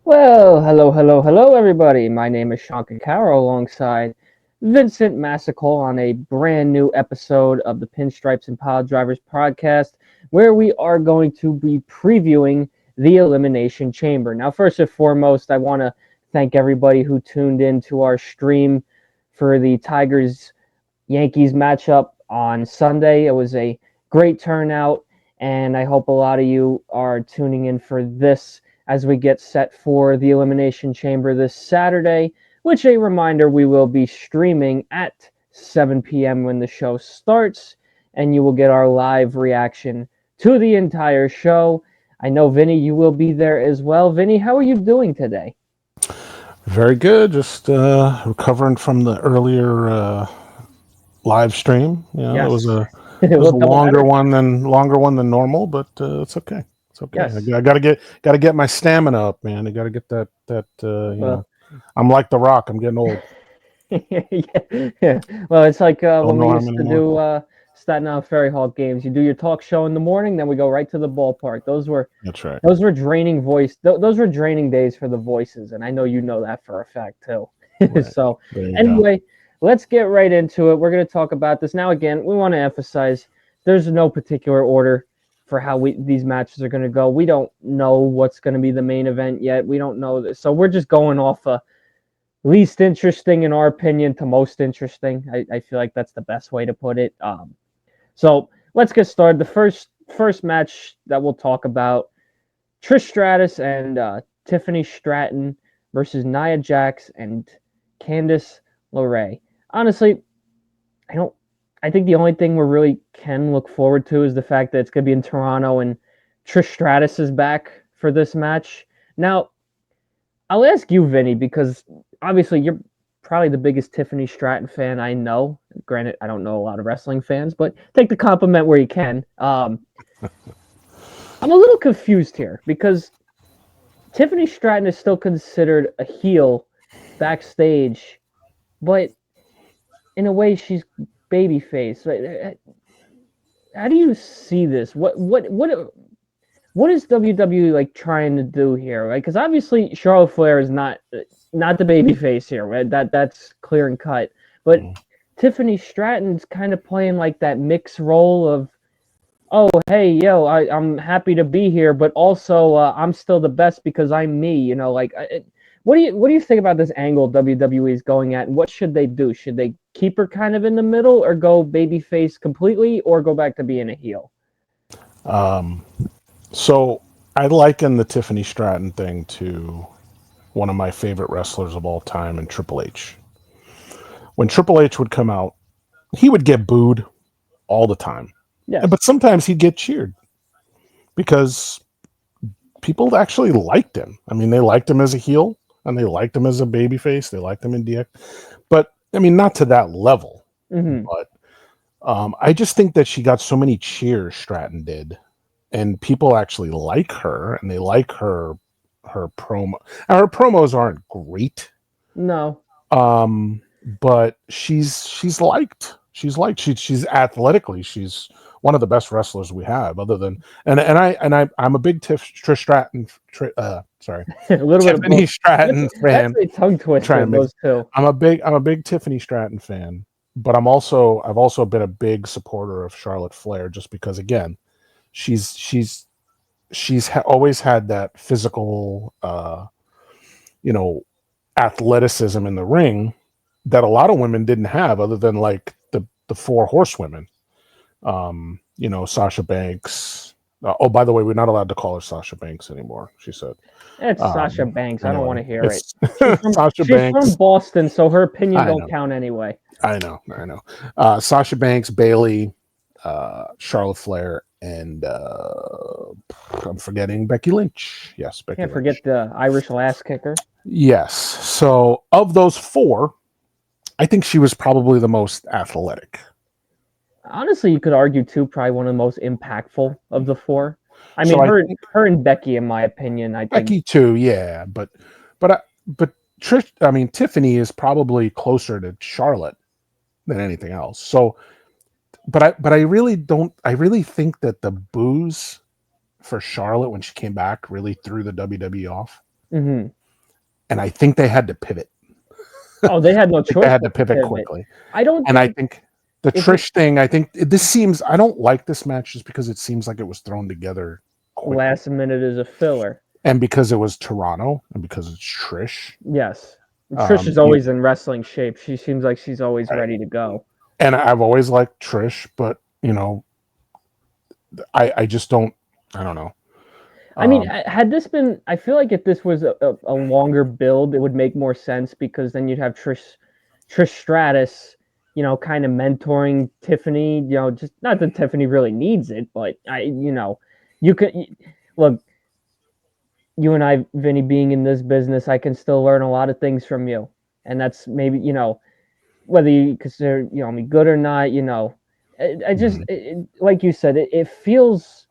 Well, hello, everybody. My name is Sean Caro alongside Vincent Massical on a brand new episode of the Pinstripes and Piledrivers podcast, where we are going to be previewing the Elimination Chamber. Now, first and foremost, I want to thank everybody who tuned in to our stream for the Tigers Yankees matchup on Sunday. It was a great turnout, and I hope a lot of you are tuning in for this as we get set for the Elimination Chamber this Saturday, which a reminder we will be streaming at 7 p.m. when the show starts, and you will get our live reaction to the entire show. I know, Vinny, you will be there as well. Vinny, how are you doing today? Very good. Just recovering from the earlier live stream. You know, it Yes. was a It it was was a double header. longer one than normal, but it's okay. It's okay. Yes. I gotta get my stamina up, man. I gotta get that. Well, I'm like the Rock. I'm getting old. yeah. Well, it's like Don't when we know him used to anymore. do Staten Island Ferry Hawk games. You do your talk show in the morning, then we go right to the ballpark. That's right. Those were draining those were draining days for the voices, and I know you know that for a fact too. Right. So There you go. anyway, let's get right into it. We're going to talk about this now. Again, we want to emphasize there's no particular order for how these matches are going to go. We don't know what's going to be the main event yet. We don't know this, so we're just going off least interesting in our opinion to most interesting. I feel like that's the best way to put it. So let's get started. The first match that we'll talk about: Trish Stratus and Tiffany Stratton versus Nia Jax and Candice LeRae. Honestly, I don't. I think the only thing we really can look forward to is the fact that it's going to be in Toronto and Trish Stratus is back for this match. Now, I'll ask you, Vinny, because obviously you're probably the biggest Tiffany Stratton fan I know. Granted, I don't know a lot of wrestling fans, but take the compliment where you can. I'm a little confused here because Tiffany Stratton is still considered a heel backstage, but in a way she's babyface. Right? How do you see this? What is WWE like trying to do here? Right? Because obviously Charlotte Flair is not the baby face here. Right? That's clear and cut. But Mm. Tiffany Stratton's kind of playing like that mixed role of, oh hey yo, I'm happy to be here, but also I'm still the best because I'm me. You know, like what do you think about this angle WWE is going at, and what should they do? Should they keep her kind of in the middle, or go babyface completely, or go back to being a heel? Um, so I liken the Tiffany Stratton thing to one of my favorite wrestlers of all time, and Triple H. When Triple H would come out, he would get booed all the time. Yes. But sometimes he'd get cheered because people actually liked him. I mean, they liked him as a heel and they liked him as a babyface. They liked him in DX. But, I mean, not to that level. Mm-hmm. But I just think that she got so many cheers, Stratton did. And people actually like her and they like her promo. Now, her promos aren't great. No. Um, but she's liked. She's athletically she's one of the best wrestlers we have. Other than I'm a big Trish Stratton. A little bit of Tiffany both. Stratton That's fan. a tongue I'm trying twister. to mix. Those two. I'm a big Tiffany Stratton fan, but I've also been a big supporter of Charlotte Flair just because again, she's always had that physical you know athleticism in the ring that a lot of women didn't have other than like the four horsewomen. Sasha Banks. Oh, by the way, we're not allowed to call her Sasha Banks anymore, she said. It's Sasha Banks. I don't want Anyway, to hear it. it's She's from Sasha she's from Banks. Boston, so her opinion I don't know. count anyway. I know. Sasha Banks, Bailey, Charlotte Flair, and I'm forgetting Becky Lynch. Yes, Becky Can't Lynch. forget the Irish lass kicker. Yes. So of those four, I think she was probably the most athletic. Honestly, you could argue too, probably one of the most impactful of the four. I So mean, I her and Becky, in my opinion, I think. Becky too, yeah, but Trish, I mean Tiffany is probably closer to Charlotte than anything else. So, but I really don't. I really think that the booze for Charlotte when she came back really threw the WWE off. Mm-hmm. And I think they had to pivot. Oh, they had no I think they choice had but to to pivot pivot. quickly. I don't And I think think the if it Trish thing, I think this seems, I don't like this match just because it seems like it was thrown together quickly. last minute is a filler. And because it was Toronto and because it's Trish. Yes. Trish is You, always in wrestling shape. She seems like she's always right. ready to go. And I've always liked Trish, but I just don't, I don't know. I mean, had this been, I feel like if this was a longer build, it would make more sense because then you'd have Trish Stratus, kind of mentoring Tiffany. Just not that Tiffany really needs it, but you could look. You and I, Vinny, being in this business, I can still learn a lot of things from you, and that's maybe whether you consider me good or not. I just like you said, it feels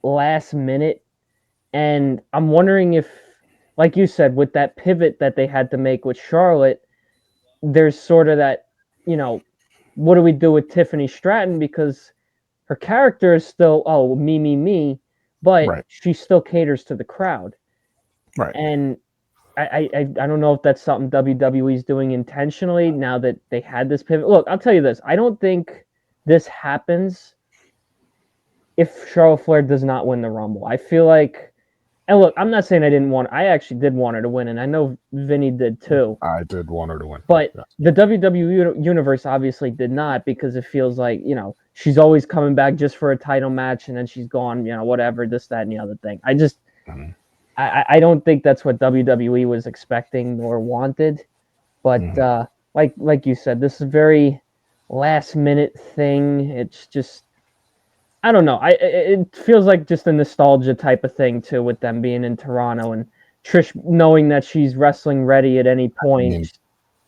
last minute. And I'm wondering if, like you said, with that pivot that they had to make with Charlotte, there's sort of that, what do we do with Tiffany Stratton? Because her character is still, oh, me, but right, she still caters to the crowd. right. And I don't know if that's something WWE is doing intentionally now that they had this pivot. Look, I'll tell you this. I don't think this happens if Charlotte Flair does not win the Rumble. I feel like, and look, I'm not saying I actually did want her to win, and I know Vinny did too. I did want her to win. But Yes. the WWE universe obviously did not because it feels like, she's always coming back just for a title match and then she's gone, whatever, this, that, and the other thing. I just, I don't think that's what WWE was expecting nor wanted. But like you said, this is a very last minute thing. It's just, I don't know. It feels like just a nostalgia type of thing too, with them being in Toronto and Trish knowing that she's wrestling ready at any point.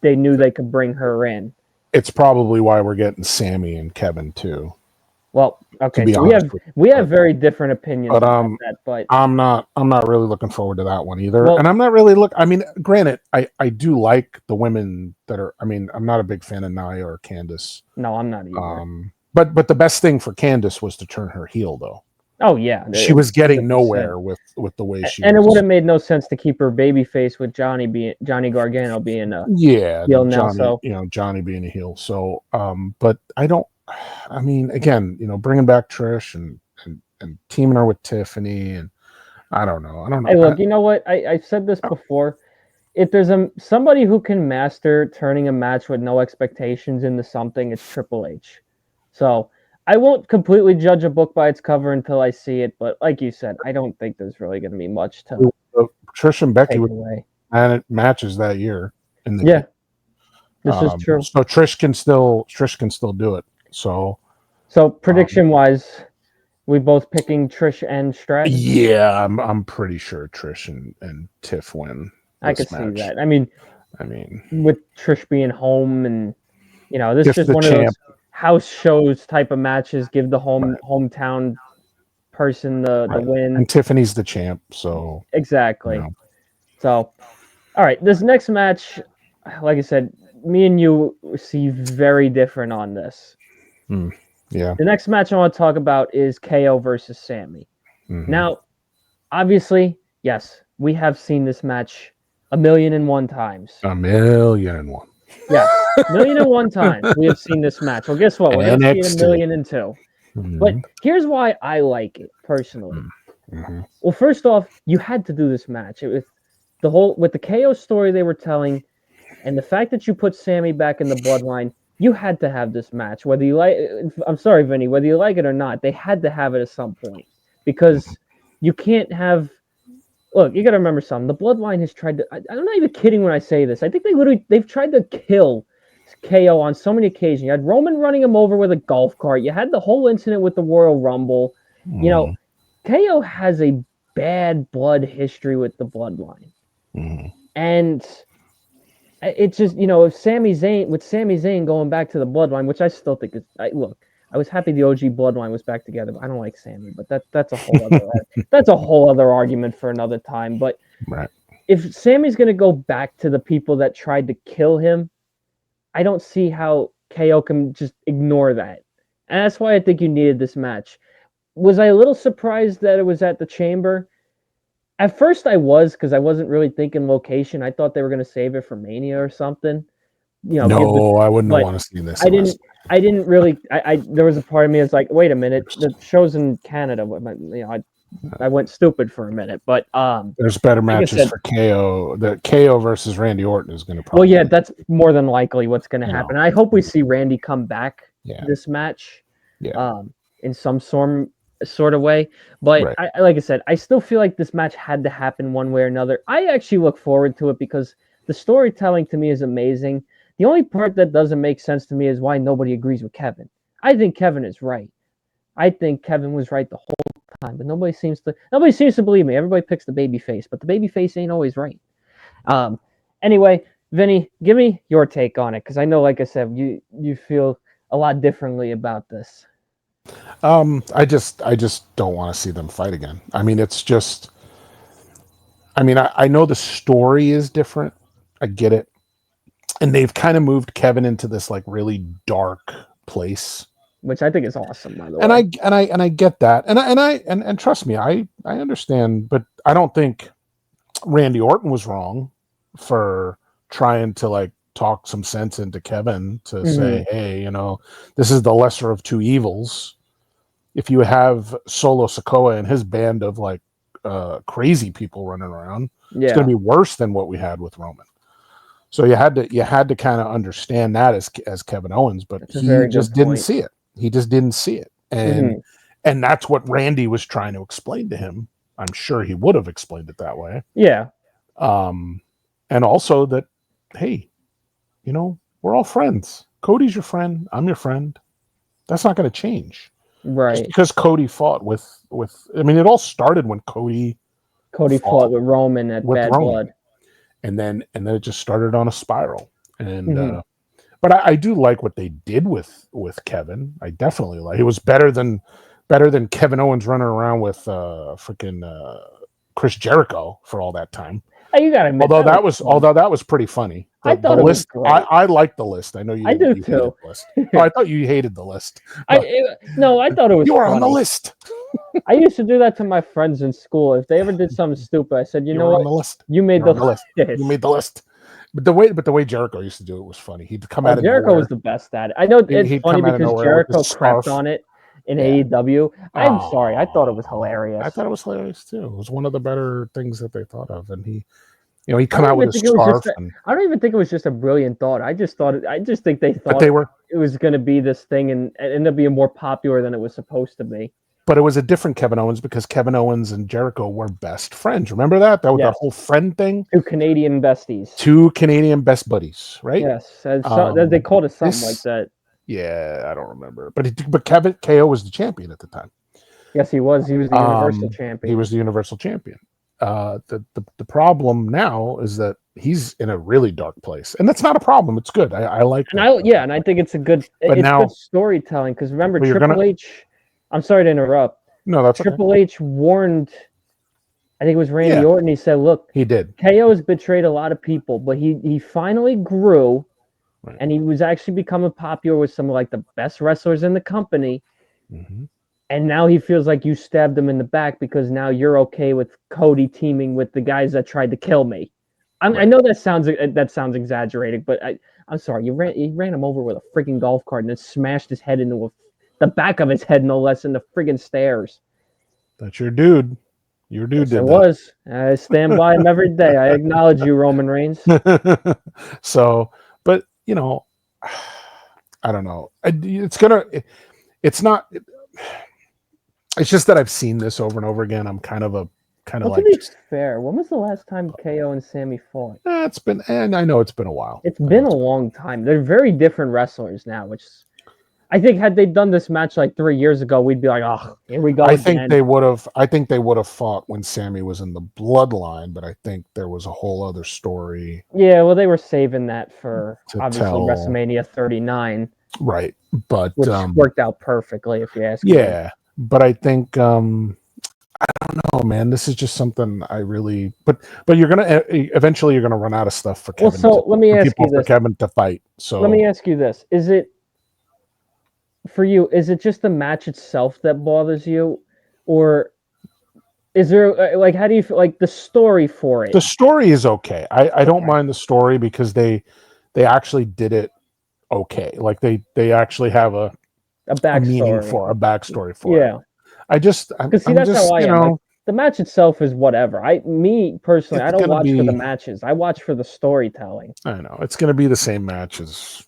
They knew they could bring her in. It's probably why we're getting Sammy and Kevin too. Well, okay, so honest we have very different opinions about that, but I'm not really looking forward to that one either. Well, and I'm not really I mean, granted, I do like the women that are, I mean, I'm not a big fan of Nia or Candice. No, I'm not either. But the best thing for Candice was to turn her heel though. Oh yeah, she was getting 100%. nowhere with the way she and was. It would have made no sense to keep her baby face with Johnny Gargano being a heel now. So Johnny being a heel. So but I mean, again, bringing back Trish and teaming her with Tiffany, and I don't know. Hey, look, you know what? I've said this before. If there's somebody who can master turning a match with no expectations into something, it's Triple H. So I won't completely judge a book by its cover until I see it. But like you said, I don't think there's really going to be much to Trish and Becky take away. Matches that year. This is true. So Trish can still do it. So prediction wise, we both picking Trish and Stratton. Yeah, I'm pretty sure Trish and Tiff win. I could see that. I mean, with Trish being home, and this is just one of those house shows type of matches. Give the hometown person the win. And Tiffany's the champ, so exactly. So, all right, this next match, like I said, me and you see very different on this. Yeah. The next match I want to talk about is KO versus Sammy. Now, obviously, yes, we have seen this match 1,000,001 times. 1,000,001. Yeah, 1,000,001 times we have seen this match. Well, guess what? We're going to see it 1,000,002. But here's why I like it personally. Well, first off, you had to do this match. It was with the KO story they were telling, and the fact that you put Sammy back in the bloodline. You had to have this match, whether you like. I'm sorry, Vinny, whether you like it or not. They had to have it at some point because you can't have. Look, you got to remember something. The Bloodline has tried to. I'm not even kidding when I say this. I think they've tried to kill KO on so many occasions. You had Roman running him over with a golf cart. You had the whole incident with the Royal Rumble. KO has a bad blood history with the Bloodline, and it's just if Sami Zayn going back to the Bloodline, which I still think is. Look, I was happy the OG Bloodline was back together. But I don't like Sammy, but that's a whole other that's a whole other argument for another time. But if Sammy's going to go back to the people that tried to kill him, I don't see how KO can just ignore that, and that's why I think you needed this match. Was I a little surprised that it was at the Chamber? At first, I was because I wasn't really thinking location. I thought they were going to save it for Mania or something. Give the. No, I wouldn't have But want to see this. I didn't. I didn't really. I there was a part of me that's like, wait a minute, the show's in Canada. I went stupid for a minute, but There's better like I matches said, for KO. The KO versus Randy Orton is going to well, probably. yeah, that's more than likely what's going to You know. happen. I hope we see Randy come back Yeah. this match, Yeah. in some sort of way. But Right. like I said, I still feel like this match had to happen one way or another. I actually look forward to it because the storytelling to me is amazing. The only part that doesn't make sense to me is why nobody agrees with Kevin. I think Kevin is right. I think Kevin was right the whole time, but nobody seems to believe me. Everybody picks the baby face, but the baby face ain't always right. Anyway, Vinny, give me your take on it because I know, like I said, you feel a lot differently about this. I just don't want to see them fight again. I mean, it's just. I mean, I know the story is different. I get it, and they've kind of moved Kevin into this like really dark place, Which I think is awesome, by the and way. I get that, and trust me, I understand, but I don't think Randy Orton was wrong for trying to like talk some sense into Kevin to say, hey, this is the lesser of two evils. If you have Solo Sikoa and his band of like crazy people running around, it's going to be worse than what we had with Roman. So you had to kind of understand that as Kevin Owens, but he just didn't see it. He just didn't see it, and that's what Randy was trying to explain to him. I'm sure he would have explained it that way. Yeah. And also that, hey, we're all friends. Cody's your friend. I'm your friend. That's not going to change. Right. Just because Cody fought with I mean, it all started when Cody fought with Roman at Bad Blood. And then it just started on a spiral. And but I do like what they did with Kevin. I definitely like. It was better than Kevin Owens running around with freaking Chris Jericho for all that time. You gotta admit, although that was pretty funny. I thought it was great. I like the list. I know you. I do you too. The list. Oh, I thought you hated the list. I thought it was. You were funny. on the list. I used to do that to my friends in school. If they ever did something stupid, I said, "You know what? On the list. You made the list. You made the list." But the way Jericho used to do it was funny. He'd come out of Jericho nowhere. was the best at it. I know it's funny because Jericho crapped on it in AEW. I'm sorry. I thought it was hilarious. I thought it was hilarious too. It was one of the better things that they thought of, and he come out with a scarf. I don't even think it was just a brilliant thought. I just think they thought it was going to be this thing and ended up being more popular than it was supposed to be. But it was a different Kevin Owens because Kevin Owens and Jericho were best friends. Remember that? That was that whole friend thing? Two Canadian besties. Two Canadian best buddies, right? Yes. They called it something like that. Yeah, I don't remember. But Kevin KO was the champion at the time. Yes, he was. He was the Universal Champion. He was the Universal Champion. The problem now is that he's in a really dark place, and that's not a problem. It's good. I like. And I think it's a good. But good storytelling because remember Triple H. I'm sorry to interrupt. No, that's Triple H warned. I think it was Randy Orton. He said, "Look, he did. KO has betrayed a lot of people, but he finally grew, and he was actually becoming popular with some of like the best wrestlers in the company." Mm-hmm. And now he feels like you stabbed him in the back because now you're okay with Cody teaming with the guys that tried to kill me. I know that sounds exaggerated, but I'm sorry. You ran him over with a freaking golf cart and then smashed his head into the back of his head, no less, into friggin' stairs. That's your dude. Your dude did that. It was. I stand by him every day. I acknowledge you, Roman Reigns. So, but I don't know. It's just that I've seen this over and over again. I'm kind of like. To be fair, when was the last time KO and Sammy fought? It's been, and I know it's been a while. It's been a long time. They're very different wrestlers now, which I think had they done this match like 3 years ago, we'd be like, oh, here we go. I think they would have fought when Sammy was in the bloodline, but I think there was a whole other story. Yeah, well, they were saving that for obviously WrestleMania 39. Right. But which worked out perfectly, if you ask me. Yeah. But I think I don't know, man. This is just something I really. But you're eventually gonna run out of stuff for Kevin. Well, so let me ask you this: for Kevin to fight. So let me ask you this: Is it for you? Is it just the match itself that bothers you, or Is there like how do you feel like the story for it? The story is okay. I don't Okay. mind the story because they actually did it okay. Like they actually have A a meaning backstory. for a backstory for it. Yeah. I'm Because see, that's just, how I am. Like the match itself is whatever. Me personally, I it's don't gonna watch for the be, matches. I watch for the storytelling. I know it's gonna be the same match as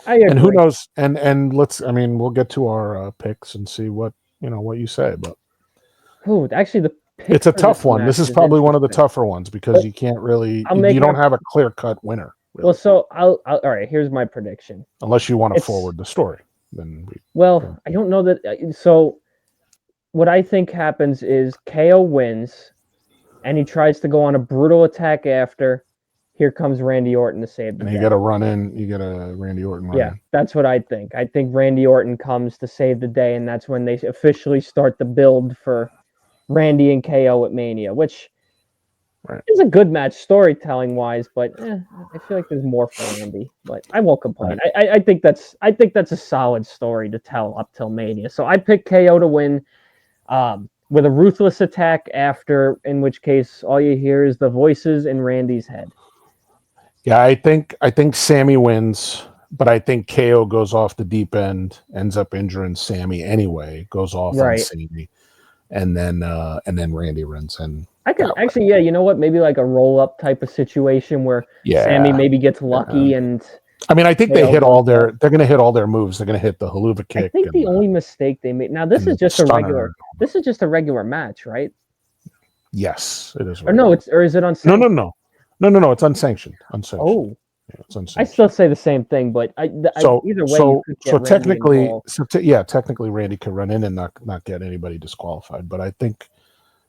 I and who agree. knows? And let's, I mean, we'll get to our picks and see what what you say, but Ooh, actually, the pick it's a for this tough one. This match is is probably one of the interesting. tougher ones because But you can't really, I'll you make my don't have a clear cut winner well. really, So all right. Here's my prediction. unless you want to It's forward the story. Then well, I don't know that. So what I think happens is KO wins, and he tries to go on a brutal attack after. Here comes Randy Orton to save the and you day. got to run in. You got a Randy Orton run Yeah, in. that's what I think. I think Randy Orton comes to save the day, and that's when they officially start the build for Randy and KO at Mania, which is a good match storytelling wise, but I feel like there's more for Randy. But I won't complain. Right. I think that's a solid story to tell up till Mania. So I pick KO to win with a ruthless attack after, in which case all you hear is the voices in Randy's head. Yeah, I think Sammy wins, but I think KO goes off the deep end, ends up injuring Sammy anyway, goes off on Right. Sammy, and then Randy runs in. I can actually, yeah, you know what? Maybe like a roll up type of situation where Sammy Yeah. maybe gets lucky and I mean, I think they KO hit goes all off. they're going to hit all their moves. They're going to hit the haluva I kick think and the only mistake they made now and the stunner. this is just a regular match, right? Yes, it is. Or no, it's or is it no, unsanctioned? no. It's unsanctioned. Unsanctioned. Oh, Yeah, it's I unsanctioned. still say the same thing, but So either way you so could so get Randy technically, involved. technically Randy could run in and not get anybody disqualified. But I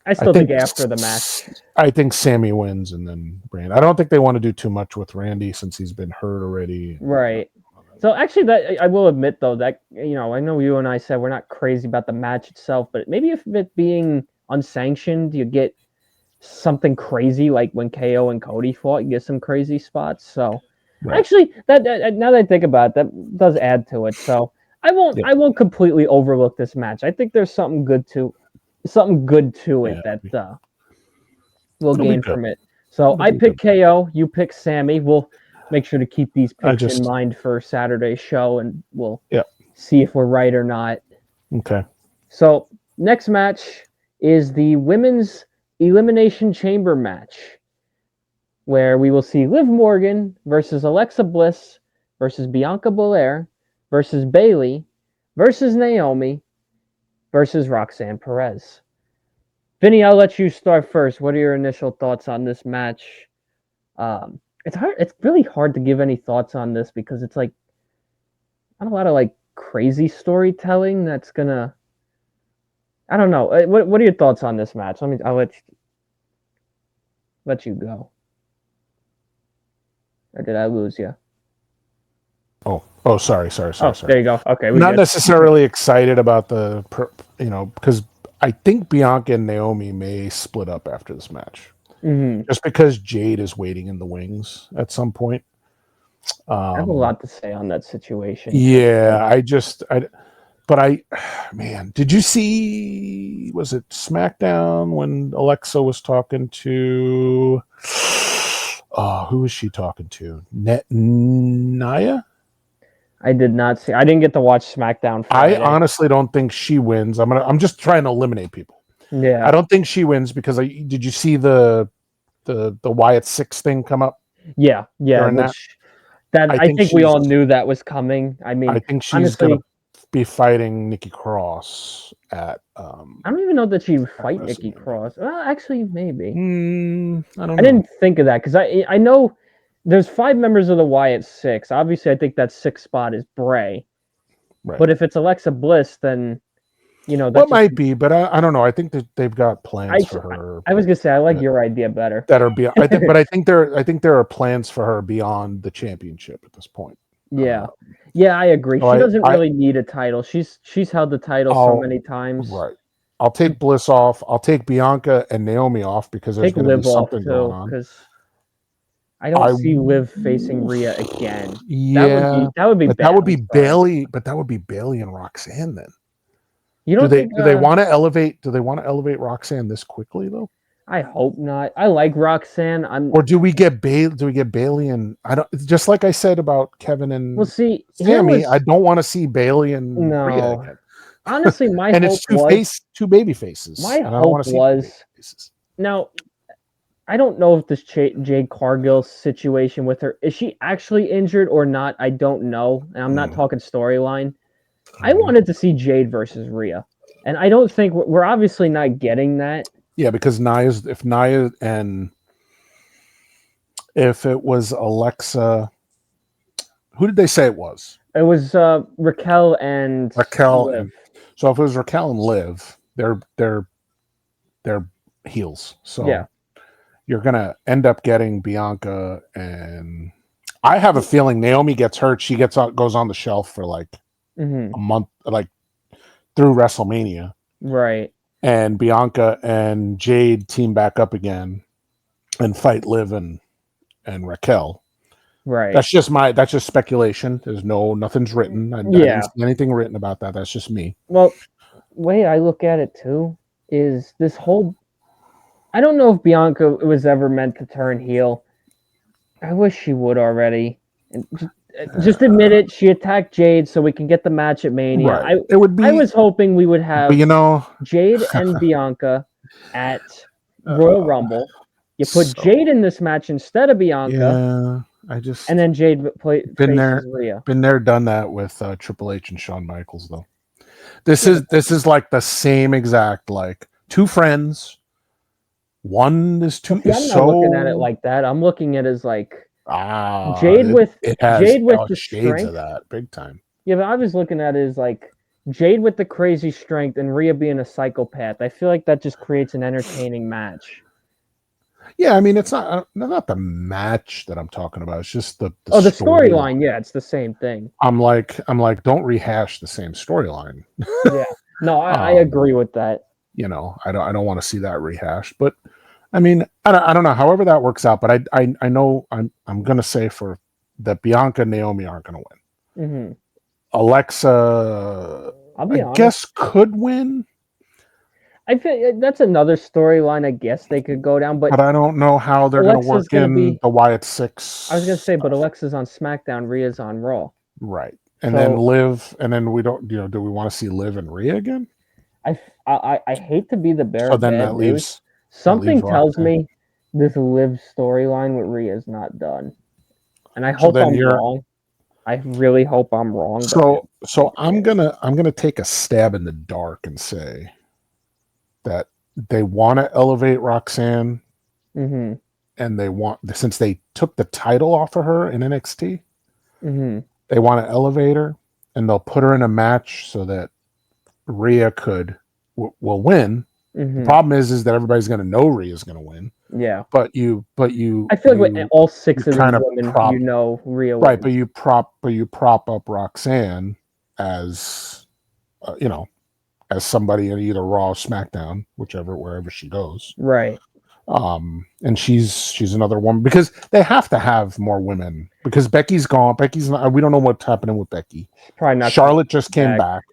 I still think think after the match. I think Sammy wins and then Randy. I don't think they want to do too much with Randy since he's been hurt already. Right. So actually, that I will admit though that I know you and I said we're not crazy about the match itself, but maybe if it being unsanctioned, you get something crazy like when KO and Cody fought, you get some crazy spots. So Right. actually, that now that I think about it, that does add to it. So Yeah. I won't completely overlook this match. I think there's something good to it Yeah. that we'll It'll be gain good. from it. So It'll I be pick good. KO, you pick Sammy. We'll make sure to keep these I picks in just mind for Saturday's show, and we'll Yeah. see if we're right or not. Okay. So next match is the women's Elimination Chamber match, where we will see Liv Morgan versus Alexa Bliss versus Bianca Belair versus Bayley versus Naomi versus Roxanne Perez. Vinny, I'll let you start first. What are your initial thoughts on this match? It's hard. It's really hard to give any thoughts on this because it's like not a lot of like crazy storytelling that's gonna. I don't know. What are your thoughts on this match? I'll let you go. Or did I lose you? Oh, sorry. There you go. Okay, we Not good. necessarily excited about because I think Bianca and Naomi may split up after this match, just because Jade is waiting in the wings at some point. I have a lot to say on that situation. Yeah, man, did you see? Was it SmackDown when Alexa was talking to? Oh, who was she talking to? Naya? I did not see. I didn't get to watch SmackDown Friday. I honestly don't think she wins. I'm just trying to eliminate people. Yeah, I don't think she wins because did you see the Wyatt 6 thing come up? yeah. During That I I think think we all knew that was coming. I mean, I think she's honestly, gonna be fighting Nikki Cross at. I don't even know that she would fight WrestleMania. Nikki Cross. Well, actually, maybe. I don't know. I didn't think of that because I know there's 5 members of the Wyatt 6. Obviously, I think that 6th spot is Bray. Right. But if it's Alexa Bliss, then That might be, but I don't know. I think that they've got plans for her. I was gonna say I like your idea better. That are beyond. But I think there are plans for her beyond the championship at this point. Yeah, I agree. So she doesn't really need a title. She's held the title so many times. Right. I'll take Bliss off. I'll take Bianca and Naomi off because there's going to be something going on. Because I don't see Liv facing Rhea again. Yeah, that would be but bad. that would be Bailey. But that would be Bailey and Roxanne then. You Do don't they think? do they want to elevate? Do they want to elevate Roxanne this quickly though? I hope not. I like Roxanne. Or do we get Bailey? Do we get Bailey and I don't? Just like I said about Kevin Well, and see, here Sammy, I was don't want to see Bailey and Rhea no. again. Honestly, my And it's hope was two baby faces, my and I don't want hope to see two baby was faces. now. I don't know if this Jade Cargill situation with her is she actually injured or not. I don't know, and I'm not talking storyline. I wanted to see Jade versus Rhea, and I don't think we're obviously not getting that. Yeah, because Nia and if it was Alexa, who did they say it was? It was Raquel and Raquel Liv. and so if it was Raquel and Liv, they're heels. So Yeah. you're gonna end up getting Bianca, and I have a feeling Naomi gets hurt. She goes on the shelf for like a month, like through WrestleMania, Right. and Bianca and Jade team back up again and fight Liv and Raquel. Right. That's just speculation. There's nothing's written. I didn't see anything written about that. That's just me. Well, way I look at it too is this whole. I don't know if Bianca was ever meant to turn heel. I wish she would already. And just admit it. She attacked Jade so we can get the match at Mania. Right. It would be. I was hoping we would have Jade and Bianca at Royal Rumble. You put Jade in this match instead of Bianca. Yeah, and then Jade faces Rhea. Been there, done that with Triple H and Shawn Michaels though. This is like the same exact like two friends. One is too. See, I'm not looking at it like that. I'm looking at it as like Jade with the shades strength of that big time. Yeah, but I was looking at it as like Jade with the crazy strength and Rhea being a psychopath. I feel like that just creates an entertaining match. Yeah, I mean it's not the match that I'm talking about. It's just the storyline. Yeah, it's the same thing. I'm like, don't rehash the same storyline. Yeah, no, I agree with that. You know, I don't want to see that rehashed. But I mean, I don't know. However that works out, but I know I'm gonna say for that Bianca and Naomi aren't gonna win. Mm-hmm. Alexa, I guess could win. I feel that's another storyline. I guess they could go down, but I don't know how they're going to work in the Wyatt Six. I was going to say, but Alexa's on SmackDown, Rhea's on Raw, right? And then Liv, and then we don't, do we want to see Liv and Rhea again? I hate to be the bearer of bad that news. Something tells me this Liv storyline with Rhea is not done, and I hope I'm wrong. I really hope I'm wrong. So I'm gonna take a stab in the dark and say that they want to elevate Roxanne, and they want, since they took the title off of her in NXT, they want to elevate her, and they'll put her in a match so that Rhea will win. The problem is that everybody's going to know Rhea's going to win. Yeah, but you. I feel like with all six of these women, Rhea, right? But you prop up Roxanne as, as somebody in either Raw or SmackDown, wherever she goes. Right. And she's another woman because they have to have more women because Becky's gone. Becky's not, we don't know what's happening with Becky. Probably not. Charlotte just came back.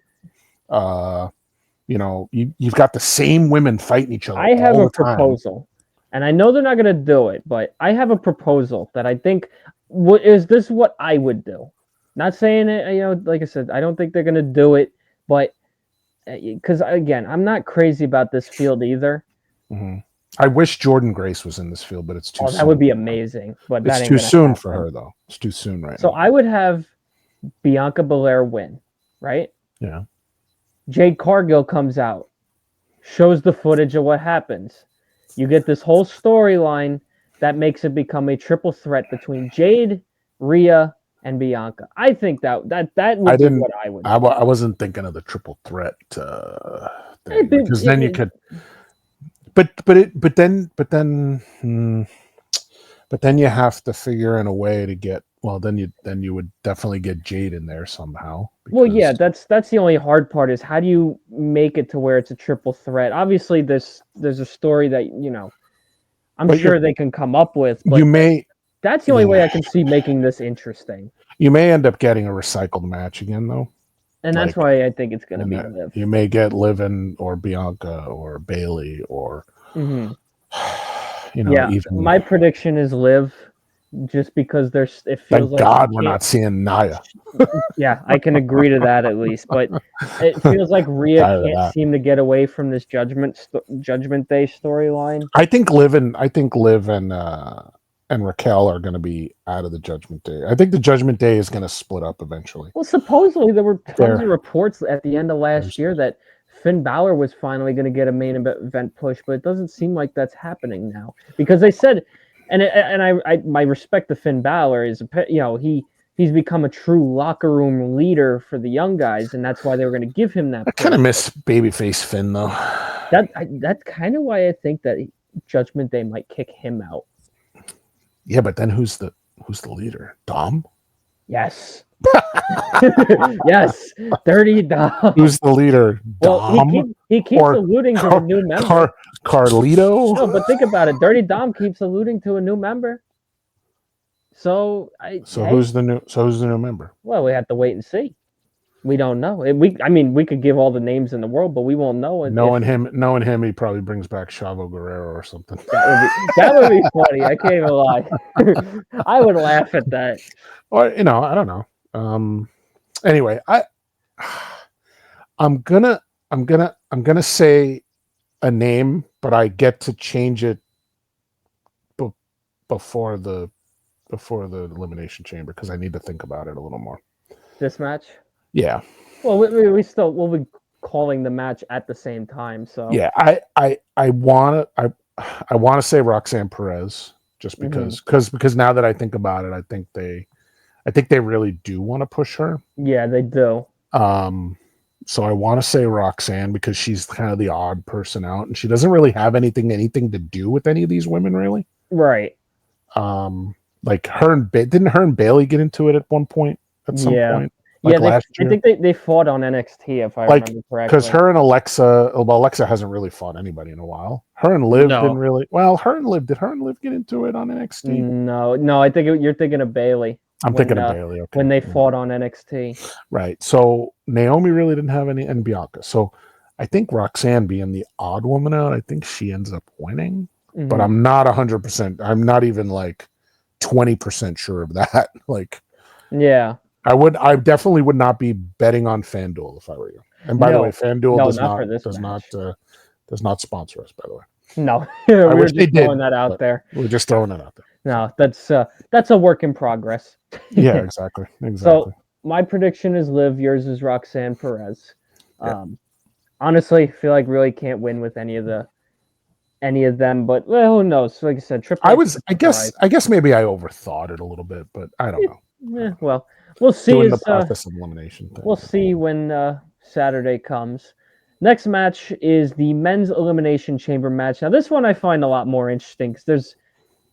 You've got the same women fighting each other. I have a proposal, and I know they're not going to do it, but I have a proposal that I think this what I would do. Not saying it, like I said, I don't think they're going to do it, but because again, I'm not crazy about this field either. I wish Jordan Grace was in this field, but it's too soon. That would be amazing, but it's too soon for her though. It's too soon right now. So I would have Bianca Belair win, right? Yeah. Jade Cargill comes out, shows the footage of what happens. You get this whole storyline that makes it become a triple threat between Jade, Rhea, and Bianca. I think that would be what I would do. I wasn't thinking of the triple threat thing, because then you could. But then you have to figure in a way to get. Well, then you would definitely get Jade in there somehow. Well, yeah, that's the only hard part is how do you make it to where it's a triple threat? Obviously, there's a story that I'm sure they can come up with. But that's the only way I can see making this interesting. You may end up getting a recycled match again, though. And that's Like, why I think it's going to and be Liv. you may get Livin or Bianca or Bailey or Mm-hmm. even. My prediction is Liv, just because it feels Thank like we God we're can't. not seeing Naya. Yeah, I can agree to that at least, but it feels like Rhea Tired of can't that. seem to get away from this Judgment Day storyline. I think Liv and Raquel are going to be out of the Judgment Day. I think the Judgment Day is going to split up eventually. Well, supposedly there were tons There- of reports at the end of last year that Finn Balor was finally going to get a main event push, but it doesn't seem like that's happening now, because they said, I my respect to Finn Balor is, he's become a true locker room leader for the young guys, and that's why they were going to give him that I push. kind of miss babyface Finn though. That's kind of why I think that Judgment Day might kick him out. Yeah, but then who's the leader? Dom? Yes. Yes. Dirty Dom. Who's the leader? Dom? Well, he keeps alluding to a new member. Carlito? No, but think about it. Dirty Dom keeps alluding to a new member. So who's the new member? Well, we have to wait and see. We don't know. We could give all the names in the world, but we won't know. Knowing him, he probably brings back Chavo Guerrero or something. That would be funny. I can't even lie. I would laugh at that. Or I don't know. Anyway, I'm gonna say a name, but I get to change it before the Elimination Chamber because I need to think about it a little more. This match? Yeah. Well, we'll be calling the match at the same time. So yeah, I want to say Roxanne Perez just because now that I think about it, I think they really do want to push her. Yeah, they do. So I want to say Roxanne because she's kind of the odd person out, and she doesn't really have anything to do with any of these women, really. Right. Like didn't her and Bailey get into it at one point? At some point. Like last year? I think they fought on NXT, if I remember correctly. Because her and Alexa hasn't really fought anybody in a while. Her and Liv didn't really. Well, did her and Liv get into it on NXT? No. I think you're thinking of Bailey. I'm thinking of Bailey. Okay. When they fought on NXT. Right. So Naomi really didn't have any, and Bianca. So I think Roxanne being the odd woman out, I think she ends up winning. Mm-hmm. But I'm not 100%. I'm not even like 20% sure of that. Like, yeah. I definitely would not be betting on FanDuel if I were you. And by the way, FanDuel does not sponsor us, by the way. No, we're just throwing that out there. We're just throwing it out there. No, that's a work in progress. Yeah, exactly. So my prediction is Liv. Yours is Roxanne Perez. Yeah. Honestly, feel like really can't win with any of them, but well, who knows? Like I said, I guess maybe I overthought it a little bit, but I don't know. Well, we'll see. Doing the process of elimination thing. We'll see when Saturday comes. Next match is the men's elimination chamber match. Now, this one I find a lot more interesting because there's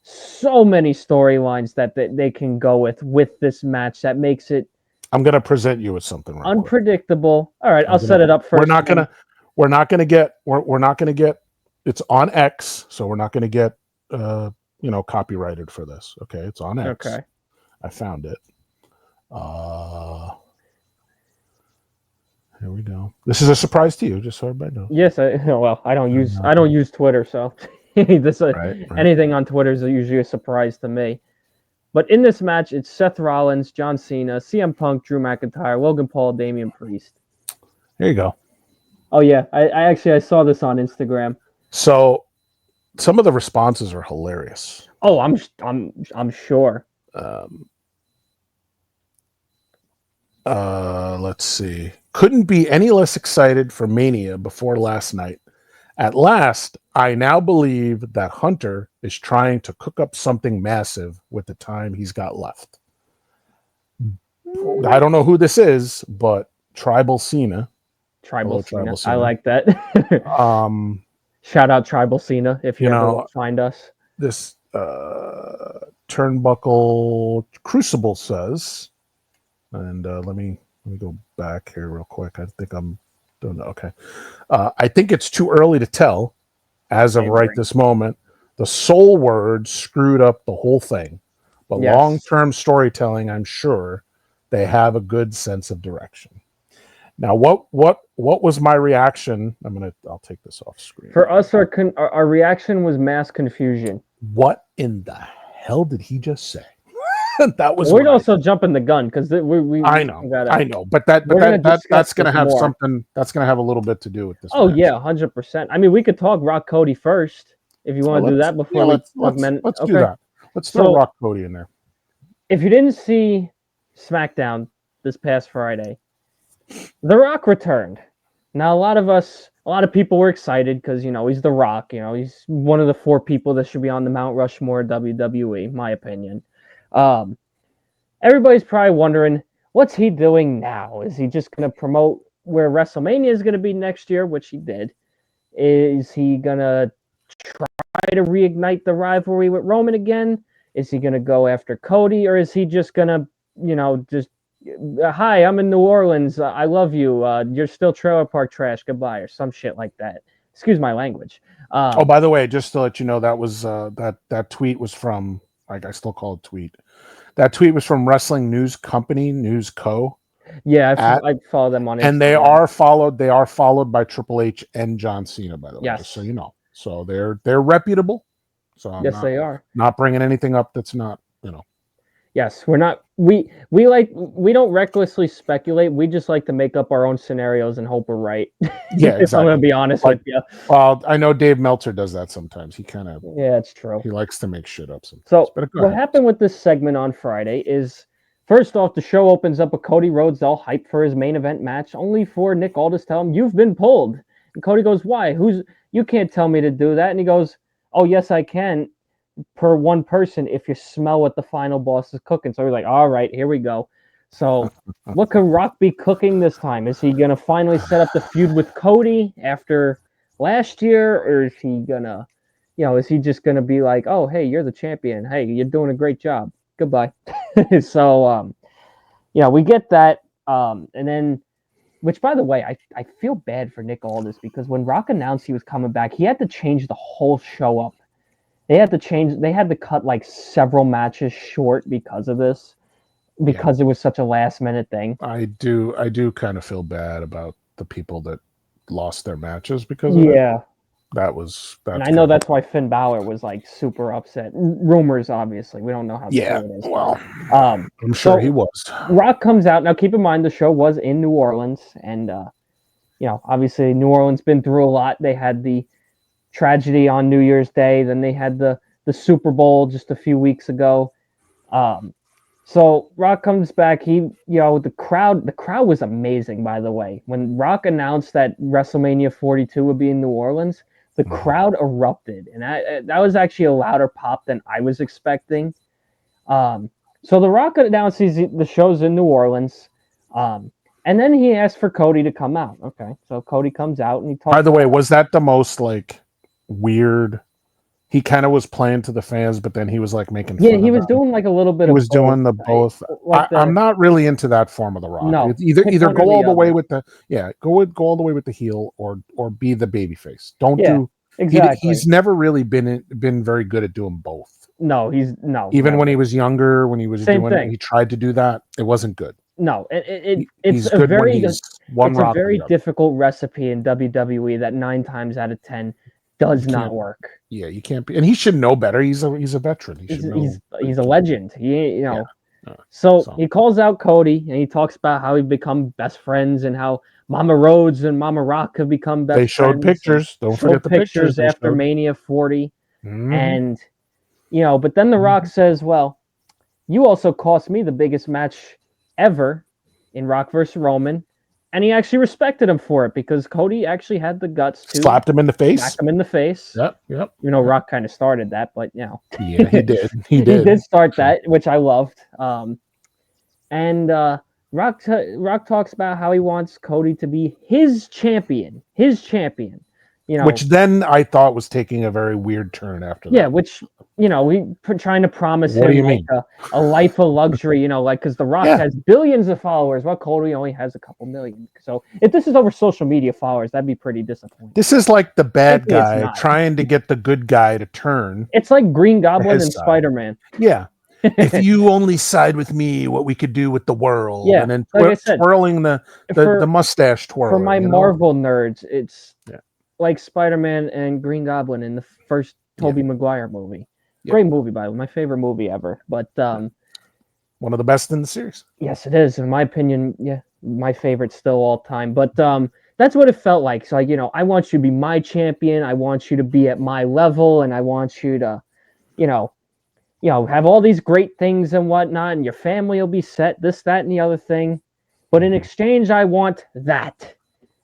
so many storylines that they can go with this match that makes it. I'm going to present you with something unpredictable. All right, I'll set it up first. We're not going to get. It's on X, so we're not going to get copyrighted for this. Okay, it's on X. Okay, I found it. Here we go. This is a surprise to you, just so everybody knows. Yes, I don't use Twitter, so anything on Twitter is usually a surprise to me. But in this match, it's Seth Rollins, John Cena, CM Punk, Drew McIntyre, Logan Paul, Damian Priest. There you go. Oh yeah, I saw this on Instagram. So some of the responses are hilarious. Oh, I'm sure. Let's see. Couldn't be any less excited for Mania before last night. At last, I now believe that Hunter is trying to cook up something massive with the time he's got left. I don't know who this is, but Tribal Cena. Tribal Cena. I like that. Shout out Tribal Cena if you ever find us. This Turnbuckle Crucible says, and let me go back here real quick. I think I'm doing that. Okay. I think it's too early to tell as of right this moment. The soul word screwed up the whole thing, but long-term storytelling, I'm sure they have a good sense of direction. Now, what was my reaction? I'll take this off screen. For us, our reaction was mass confusion. What in the hell did he just say? That was. We'd also jumping the gun because we. I know, but that's gonna have something. That's gonna have a little bit to do with this. Oh match. Yeah, 100%. I mean, we could talk Rock Cody first if you want to do that before we talk men. Let's do that. Let's throw Rock Cody in there. If you didn't see SmackDown this past Friday, The Rock returned. Now, a lot of people were excited because, he's The Rock. He's one of the 4 people that should be on the Mount Rushmore WWE, my opinion. Everybody's probably wondering, what's he doing now? Is he just going to promote where WrestleMania is going to be next year, which he did? Is he going to try to reignite the rivalry with Roman again? Is he going to go after Cody? Or is he just going to, hi, I'm in New Orleans. I love you. You're still trailer park trash. Goodbye, or some shit like that. Excuse my language. By the way, just to let you know, that was that tweet was from, like, I still call it tweet. That tweet was from Wrestling News Company, News Co. Yeah, I follow them on Instagram. And they are followed by Triple H and John Cena, by the way. Yes. Just so you know. So they're reputable. So they are. Not bringing anything up that's not, Yes, we're not. We don't recklessly speculate. We just like to make up our own scenarios and hope we're right. Yeah, exactly. I'm gonna be honest with you. Well, I know Dave Meltzer does that sometimes. He kind of it's true. He likes to make shit up sometimes. So what happened with this segment on Friday is, first off, the show opens up with Cody Rhodes all hyped for his main event match, only for Nick Aldis to tell him, "You've been pulled." And Cody goes, "Why? You can't tell me to do that." And he goes, "Oh, yes, I can. Per one person, if you smell what the final boss is cooking." So we're like, all right, here we go. So what can Rock be cooking this time? Is he going to finally set up the feud with Cody after last year? Or is he going to, is he just going to be like, oh, hey, you're the champion. Hey, you're doing a great job. Goodbye. So, we get that. And then, which, by the way, I feel bad for Nick Aldis because when Rock announced he was coming back, he had to change the whole show up. They had to cut like several matches short because of this, because it was such a last minute thing. I do kind of feel bad about the people that lost their matches because of it. And I know that's why Finn Balor was like super upset. Rumors, obviously, we don't know how true it is. Well, I'm sure he was. Rock comes out now. Keep in mind the show was in New Orleans, and obviously New Orleans been through a lot. They had the tragedy on New Year's Day. Then they had the Super Bowl just a few weeks ago. So Rock comes back. The crowd was amazing, by the way. When Rock announced that WrestleMania 42 would be in New Orleans, the crowd erupted. And that was actually a louder pop than I was expecting. So The Rock announces the show's in New Orleans. And then he asked for Cody to come out. Okay. So Cody comes out and he talks. By the way, was that the most weird? He kind of was playing to the fans, but then he was like making fun he was doing like a little bit. He was doing the both. I'm not really into that form of The Rock. No, either go all the way with the go all the way with the heel or be the babyface. Don't do exactly. He's never really been very good at doing both. No, even when he was younger, when he was doing it, he tried to do that. It wasn't good. No, it's a very difficult recipe in WWE that 9 times out of 10 does not work. Yeah, you can't be, and he should know better. He's a veteran. He's a legend. So he calls out Cody and he talks about how he become best friends and how Mama Rhodes and Mama Rock have become best friends. They showed pictures. Don't forget the pictures after Mania 40. And but then The Rock says, "Well, you also cost me the biggest match ever in Rock versus Roman." And he actually respected him for it because Cody actually had the guts to slapped him in the face. Smack him in the face. Yep. Rock kind of started that, but Yeah, he did. He did start that, which I loved. Rock talks about how he wants Cody to be his champion. Which then I thought was taking a very weird turn after that. Yeah, which we trying to promise what him do you mean? A life of luxury, because The Rock has billions of followers, while Cody only has a couple million. So if this is over social media followers, that'd be pretty disappointing. This is like the bad guy trying to get the good guy to turn. It's like Green Goblin and Spider-Man. Yeah. if you only side with me, what we could do with the world, Yeah, and then like I said, twirling the mustache twirler. for my Marvel nerds, it's Yeah. like Spider-Man and Green Goblin in the first Tobey Maguire movie. Yeah. Great movie, by the way, my favorite movie ever. But one of the best in the series. yes, it is. In my opinion, yeah, my favorite still all time. But that's what it felt like. So, I want you to be my champion. I want you to be at my level, and I want you to, you know, have all these great things and whatnot, and your family will be set, this, that, and the other thing. But in exchange, I want that.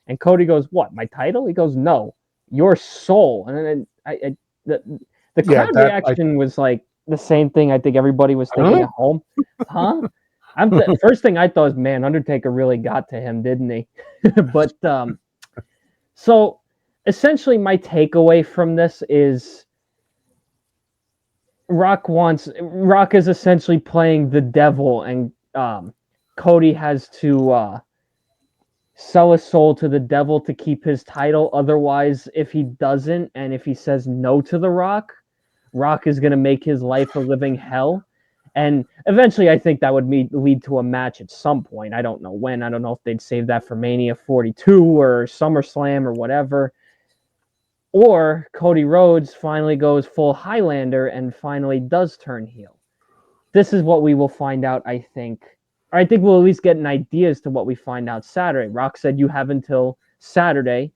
And Cody goes, "What? My title?" He goes, "No, your soul." And then the crowd reaction was like the same thing. I think everybody was thinking at home, huh? First thing I thought was, man, Undertaker really got to him, didn't he? But so essentially, my takeaway from this is Rock is essentially playing the devil, and Cody has to sell his soul to the devil to keep his title. Otherwise, if he doesn't, and if he says no to the Rock is going to make his life a living hell. And eventually, I think that would lead to a match at some point. I don't know when. I don't know if they'd save that for Mania 42 or SummerSlam or whatever. Or Cody Rhodes finally goes full Highlander and finally does turn heel. This is what we will find out, I think. Or I think we'll at least get an idea as to what we find out Saturday. Rock said you have until Saturday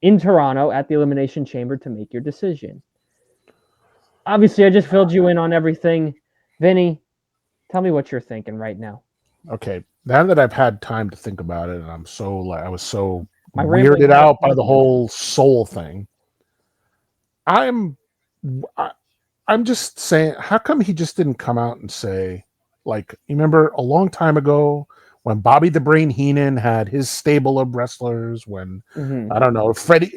in Toronto at the Elimination Chamber to make your decision. Obviously, I just filled you in on everything. Vinny, tell me what you're thinking right now. Okay, now that I've had time to think about it, and I was so weirded out by the whole soul thing. I'm just saying, how come he just didn't come out and say, like, you remember a long time ago when Bobby the Brain Heenan had his stable of wrestlers, when I don't know, Freddie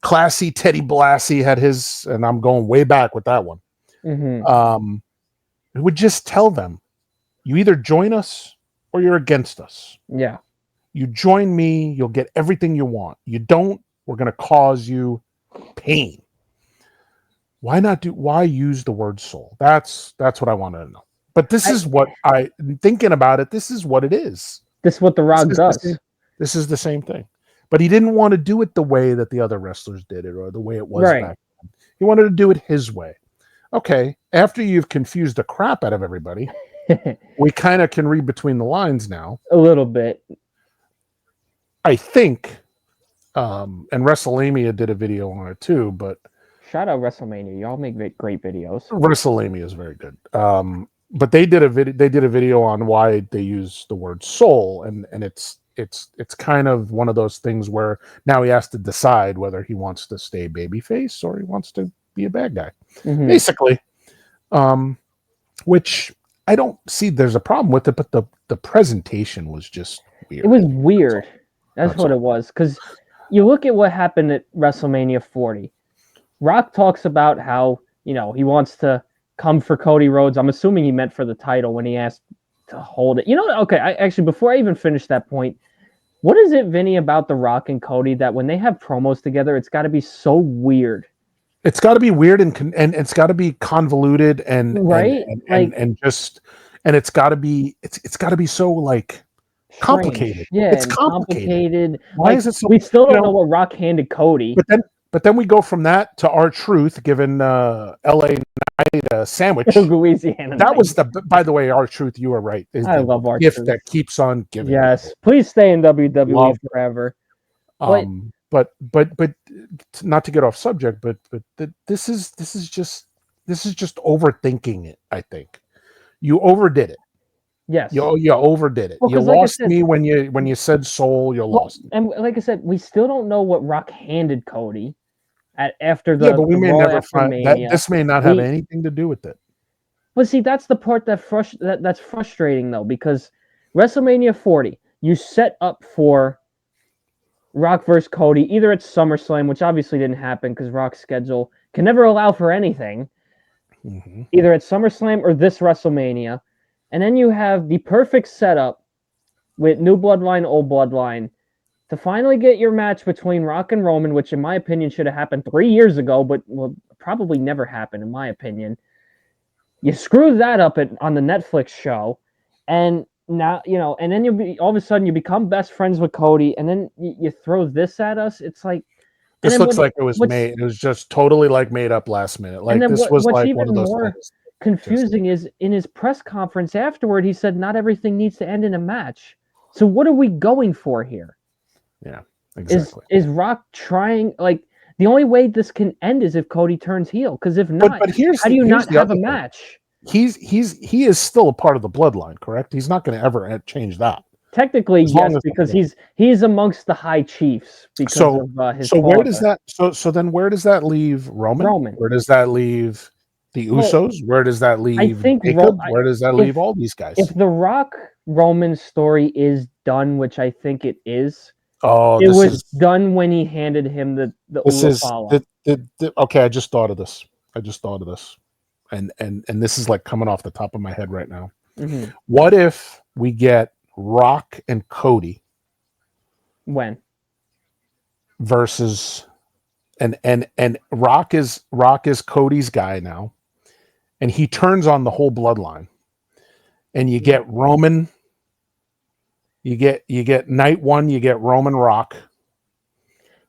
Classy Teddy Blassie had his, and I'm going way back with that one. It would just tell them, you either join us or you're against us. Yeah. You join me, you'll get everything you want. You don't, we're going to cause you pain. Why use the word soul? That's what I wanted to know. But this is what thinking about it, this is what it is. This is what The Rock does. This is the same thing. But he didn't want to do it the way that the other wrestlers did it, or the way it was back then. He wanted to do it his way. Okay, after you've confused the crap out of everybody, we kind of can read between the lines now. A little bit. I think, and WrestleMania did a video on it too, but shout out WrestleMania. Y'all make great videos. WrestleMania is very good. But they did a video on why they use the word soul, and it's kind of one of those things where now he has to decide whether he wants to stay babyface or he wants to be a bad guy, basically. Which I don't see there's a problem with it, but the presentation was just weird. It was weird. That's what it was. Because you look at what happened at WrestleMania 40. Rock talks about how, he wants to come for Cody Rhodes. I'm assuming he meant for the title when he asked to hold it. Okay, before I even finish that point, what is it, Vinny, about The Rock and Cody that when they have promos together, it's got to be so weird? It's got to be weird and it's got to be convoluted and it's got to be so like complicated. Yeah, it's complicated. Why is it so? We still don't know what Rock handed Cody. But then we go from that to R-Truth giving L.A. Knight a sandwich. Louisiana. That was by the way, R-Truth. You are right. I love R-Truth. Gift that keeps on giving. Yes, please stay in WWE forever. But not to get off subject, but this is just overthinking it. I think you overdid it. Yes, you overdid it. You lost me when you said soul. You lost me. And like I said, we still don't know what Rock handed Cody after the. Yeah, but we may never find that. This may not have anything to do with it. But see, that's the part that's frustrating though, because WrestleMania 40, you set up for Rock versus Cody either at SummerSlam, which obviously didn't happen because Rock's schedule can never allow for anything. Either at SummerSlam or this WrestleMania. And then you have the perfect setup with New Bloodline, Old Bloodline to finally get your match between Rock and Roman, which in my opinion should have happened 3 years ago, but will probably never happen in my opinion. You screw that up on the Netflix show, and now and then all of a sudden you become best friends with Cody, and then you throw this at us. It's like this looks like it was made. It was just totally like made up last minute. Like this was what's like even one of those more things. confusing is in his press conference afterward, he said not everything needs to end in a match. So what are we going for here? Yeah, exactly. Is Rock trying like? The only way this can end is if Cody turns heel. Because if not, but how do you not have a match? He is still a part of the bloodline, correct? He's not going to ever change that. Technically, yes, because he's amongst the high chiefs because of his. So father. where does that? So then where does that leave Roman? Where does that leave the Usos? Where does that leave? I think where does that leave all these guys? If the Rock Roman story is done, which I think it is. Oh, it was done when he handed him the okay. I just thought of this. And this is like coming off the top of my head right now. Mm-hmm. What if we get Rock and Cody? When? Versus and Rock is Cody's guy now, and he turns on the whole bloodline, and you get Roman. You get night one, you get Roman Rock.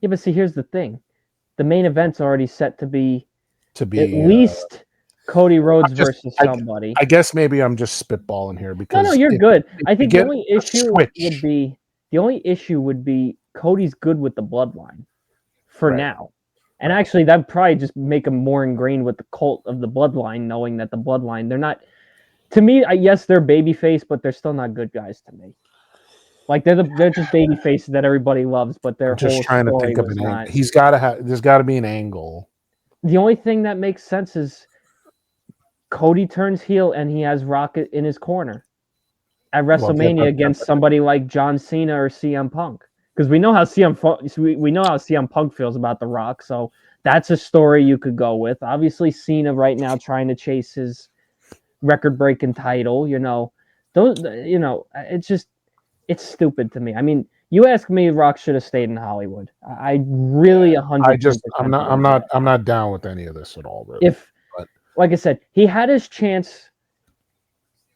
Yeah, but see, here's the thing. The main event's already set to be at least Cody Rhodes versus somebody. I guess maybe I'm just spitballing here because no, you're good. I think the only issue would be Cody's good with the bloodline for now. And actually that'd probably just make him more ingrained with the cult of the bloodline, knowing that the bloodline, they're not, to me, yes, they're babyface, but they're still not good guys to me. Like they're just baby faces that everybody loves, but their just whole trying to think of an angle. There's got to be an angle. The only thing that makes sense is Cody turns heel and he has Rock in his corner at WrestleMania against somebody like John Cena or CM Punk, because we know how CM Punk feels about The Rock, so that's a story you could go with. Obviously, Cena right now trying to chase his record-breaking title. It's stupid to me. I mean, you ask me, Rock should have stayed in Hollywood. I really 100%. I'm not down with any of this at all. Really. Like I said, he had his chance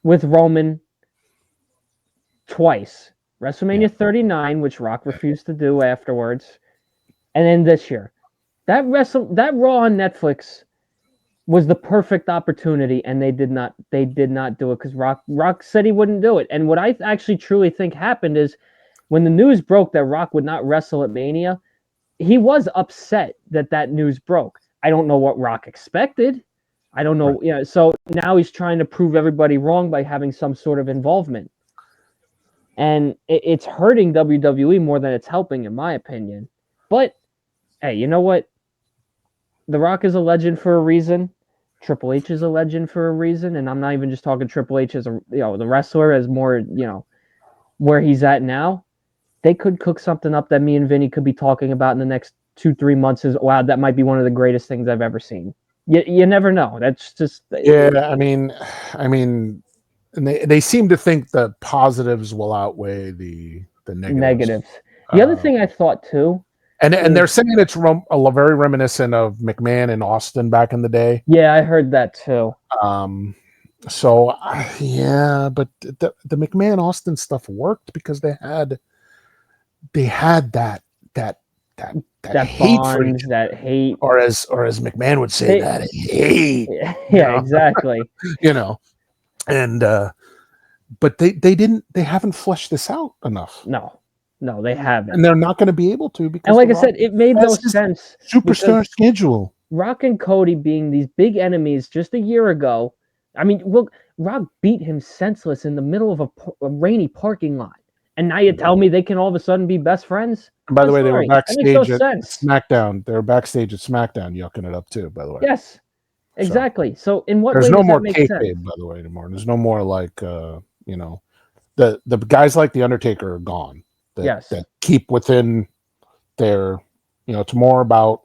with Roman twice. WrestleMania 39, which Rock refused to do afterwards, and then this year. That Raw on Netflix was the perfect opportunity, and they did not do it because Rock said he wouldn't do it. And what I actually truly think happened is when the news broke that Rock would not wrestle at Mania, he was upset that news broke. I don't know what Rock expected. I don't know. Right. So now he's trying to prove everybody wrong by having some sort of involvement. And it's hurting WWE more than it's helping, in my opinion. But, hey, you know what? The Rock is a legend for a reason. Triple H is a legend for a reason, and I'm not even just talking Triple H as the wrestler, as more where he's at now. They could cook something up that me and Vinny could be talking about in the next 2-3 months. Wow, that might be one of the greatest things I've ever seen. You never know. That's just I mean, they seem to think the positives will outweigh the negatives. The other thing I thought too. And they're saying it's very reminiscent of McMahon and Austin back in the day. Yeah, I heard that too. So but the McMahon Austin stuff worked because they had that hate bond, for each, that hate, or as McMahon would say, that hate. Yeah, exactly. And but they haven't fleshed this out enough. No, they haven't. And they're not going to be able to because, and like I said, it made no sense. Superstar schedule. Rock and Cody being these big enemies just a year ago. I mean, look, Rock beat him senseless in the middle of a rainy parking lot. And now you tell me they can all of a sudden be best friends? And by the way, they were backstage at SmackDown. They were backstage at SmackDown yucking it up too, by the way. Yes, exactly. So in what there's way no does more that make kayfabe, sense? by the way, anymore. There's no more like, the guys like The Undertaker are gone. That keep within their, it's more about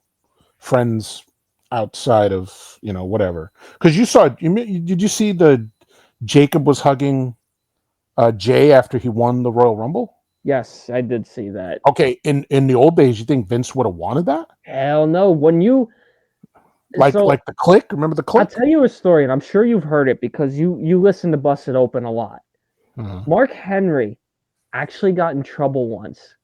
friends outside of, whatever. Because did you see Jacob was hugging Jay after he won the Royal Rumble? Yes, I did see that. Okay, in the old days, you think Vince would have wanted that? Hell no. Like So the Click. Remember the I'll Click? tell you a story, and I'm sure you've heard it because you listen to Busted Open a lot. Mhm. Mark Henry actually got in trouble once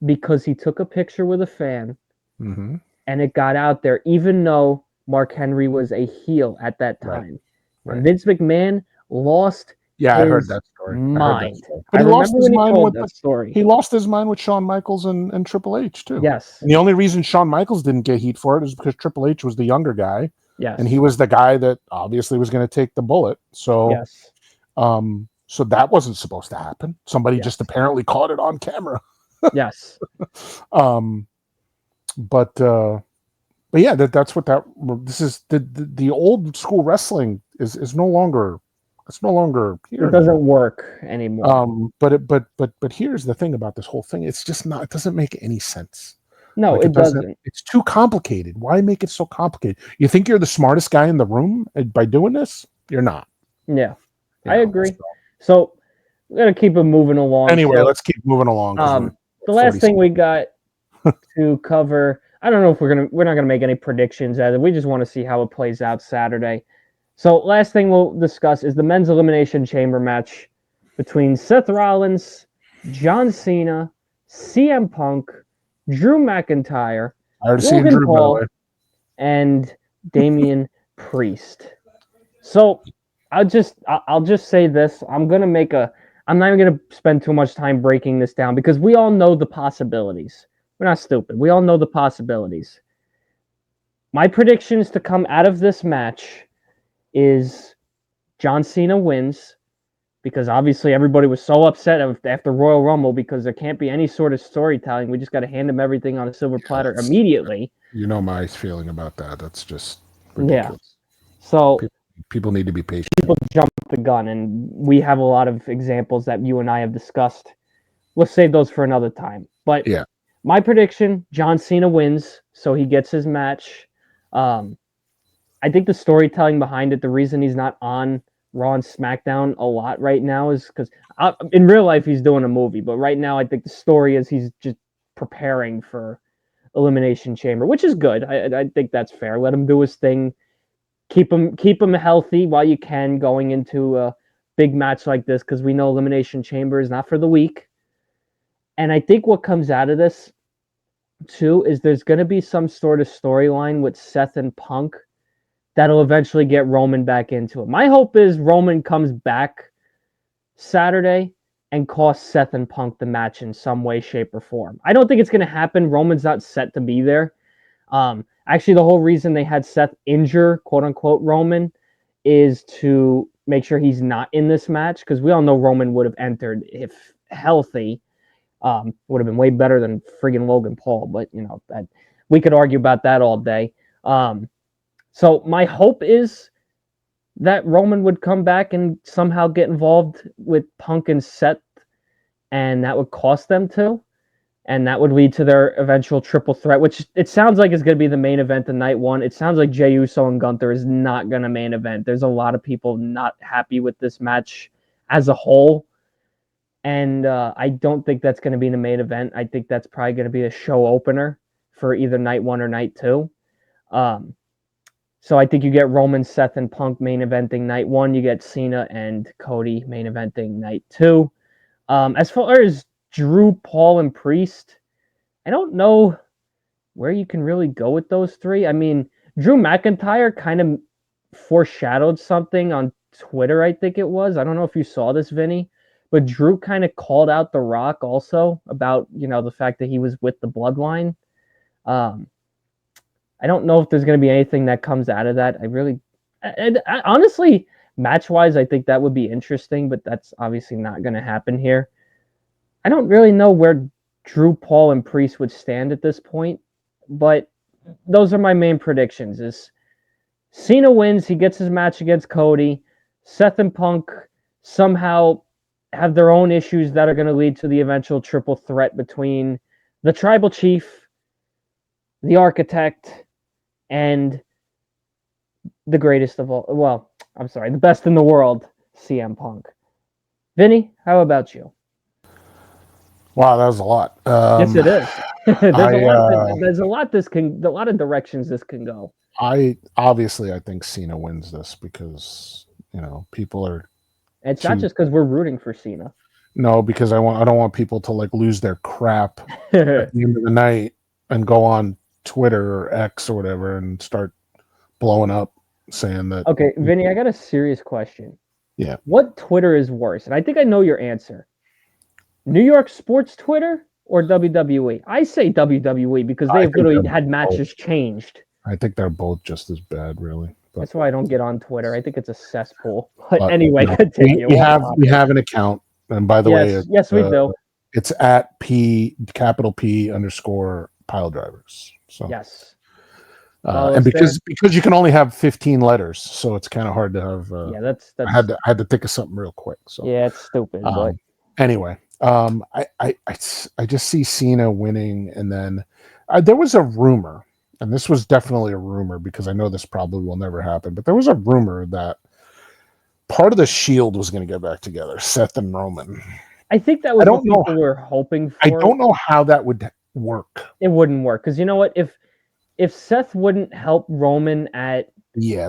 because he took a picture with a fan Mhm. and it got out there, even though Mark Henry was a heel at that Right. time. Right. And Vince McMahon lost Yeah, I heard his that story. mind. But I he lost remember his when he mind told with that story. he lost his mind with Shawn Michaels and Triple H too. Yes. And the only reason Shawn Michaels didn't get heat for it is because Triple H was the younger guy, Yes. and he was the guy that obviously was going to take the bullet. So, Yes. so that wasn't supposed to happen. Somebody Yes. just apparently caught it on camera. Yes. But yeah, that's what this is. The old school wrestling is no longer. It's no longer here. It doesn't work anymore. But here's the thing about this whole thing. It's just not. It doesn't make any sense. No, Like it doesn't. It's too complicated. Why make it so complicated? You think you're the smartest guy in the room by doing this? You're not. Yeah, I agree. So we're gonna keep it moving along. Anyway, so, let's keep moving along. The last thing we got to cover. I don't know if we're not gonna make any predictions as we just want to see how it plays out Saturday. So last thing we'll discuss is the men's elimination chamber match between Seth Rollins, John Cena, CM Punk, Drew McIntyre, I already seen Logan Drew, by the Paul, way. and Damian Priest. So I'll just say this. I'm not even gonna spend too much time breaking this down because we all know the possibilities. We're not stupid. We all know the possibilities. My predictions to come out of this match is John Cena wins because obviously everybody was so upset after Royal Rumble because there can't be any sort of storytelling. We just got to hand him everything on a silver platter immediately. You know my feeling about that. That's just ridiculous. Yeah. So people need to be patient. People jump the gun, and we have a lot of examples that you and I have discussed. We'll save those for another time. But yeah, my prediction: John Cena wins, so he gets his match. I think the storytelling behind it, the reason he's not on Raw and SmackDown a lot right now is because in real life he's doing a movie, but right now I think the story is he's just preparing for Elimination Chamber, which is good. I think that's fair. Let him do his thing. Keep him healthy while you can going into a big match like this because we know Elimination Chamber is not for the weak. And I think what comes out of this too is there's going to be some sort of storyline with Seth and Punk that'll eventually get Roman back into it. My hope is Roman comes back Saturday and costs Seth and Punk the match in some way, shape, or form. I don't think it's going to happen. Roman's not set to be there. Actually, the whole reason they had Seth injure, quote unquote, Roman is to make sure he's not in this match because we all know Roman would have entered if healthy. Would have been way better than friggin' Logan Paul, but that we could argue about that all day. So my hope is that Roman would come back and somehow get involved with Punk and Seth, and that would cost them to. And that would lead to their eventual triple threat, which it sounds like is going to be the main event in night one. It sounds like Jey Uso and Gunther is not going to main event. There's a lot of people not happy with this match as a whole. And I don't think that's going to be the main event. I think that's probably going to be a show opener for either night one or night two. So I think you get Roman, Seth, and Punk main eventing night one. You get Cena and Cody main eventing night two. As far as Drew, Paul, and Priest, I don't know where you can really go with those three. I mean, Drew McIntyre kind of foreshadowed something on Twitter, I think it was. I don't know if you saw this, Vinny, but Drew kind of called out The Rock also about, the fact that he was with the Bloodline. I don't know if there's going to be anything that comes out of that. I honestly, match-wise, I think that would be interesting, but that's obviously not going to happen here. I don't really know where Drew, Paul, and Priest would stand at this point, but those are my main predictions. Is Cena wins, he gets his match against Cody. Seth and Punk somehow have their own issues that are going to lead to the eventual triple threat between the Tribal Chief, the Architect, and the greatest of all. Well, I'm sorry, the best in the world, CM Punk. Vinny, how about you? Wow, that was a lot. Yes, it is. There's a lot of directions this can go. I think Cena wins this because people are It's not just because we're rooting for Cena. No, because I don't want people to like lose their crap at the end of the night and go on Twitter or X or whatever and start blowing up saying that. Okay, Vinny, I got a serious question. Yeah. What Twitter is worse? And I think I know your answer. New York sports Twitter or WWE? I say WWE because they've literally had matches changed. I think they're both just as bad, really. But that's why I don't get on Twitter. I think it's a cesspool. But anyway, continue. We have an account, and by the way, yes, we do. It's at _P_Piledrivers. So yes. And because you can only have 15 letters, so it's kind of hard to have. That's. I had to think of something real quick. So yeah, it's stupid. But anyway, I just see Cena winning, and then there was a rumor, and this was definitely a rumor because I know this probably will never happen, but there was a rumor that part of the Shield was going to get back together, Seth and Roman. I think that was what people were hoping for. I don't know how that would work. It wouldn't work because you know what? If Seth wouldn't help Roman at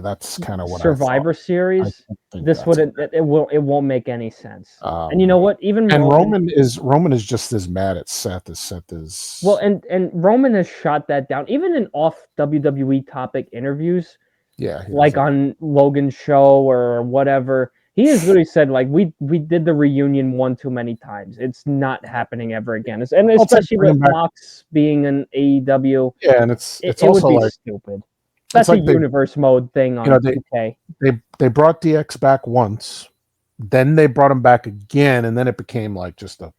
that's kind of what Survivor Series, this it won't make any sense. And you know what? Even Roman is just as mad at Seth as Seth is. Well, and Roman has shot that down even in off WWE topic interviews. Yeah, like on Logan's show or whatever. He has literally said, like, we did the reunion one too many times. It's not happening ever again. And especially with Mox being an AEW. Yeah, and it also would be stupid. That's a universe mode thing on 2K. They brought DX back once, then they brought him back again, and then it became like just a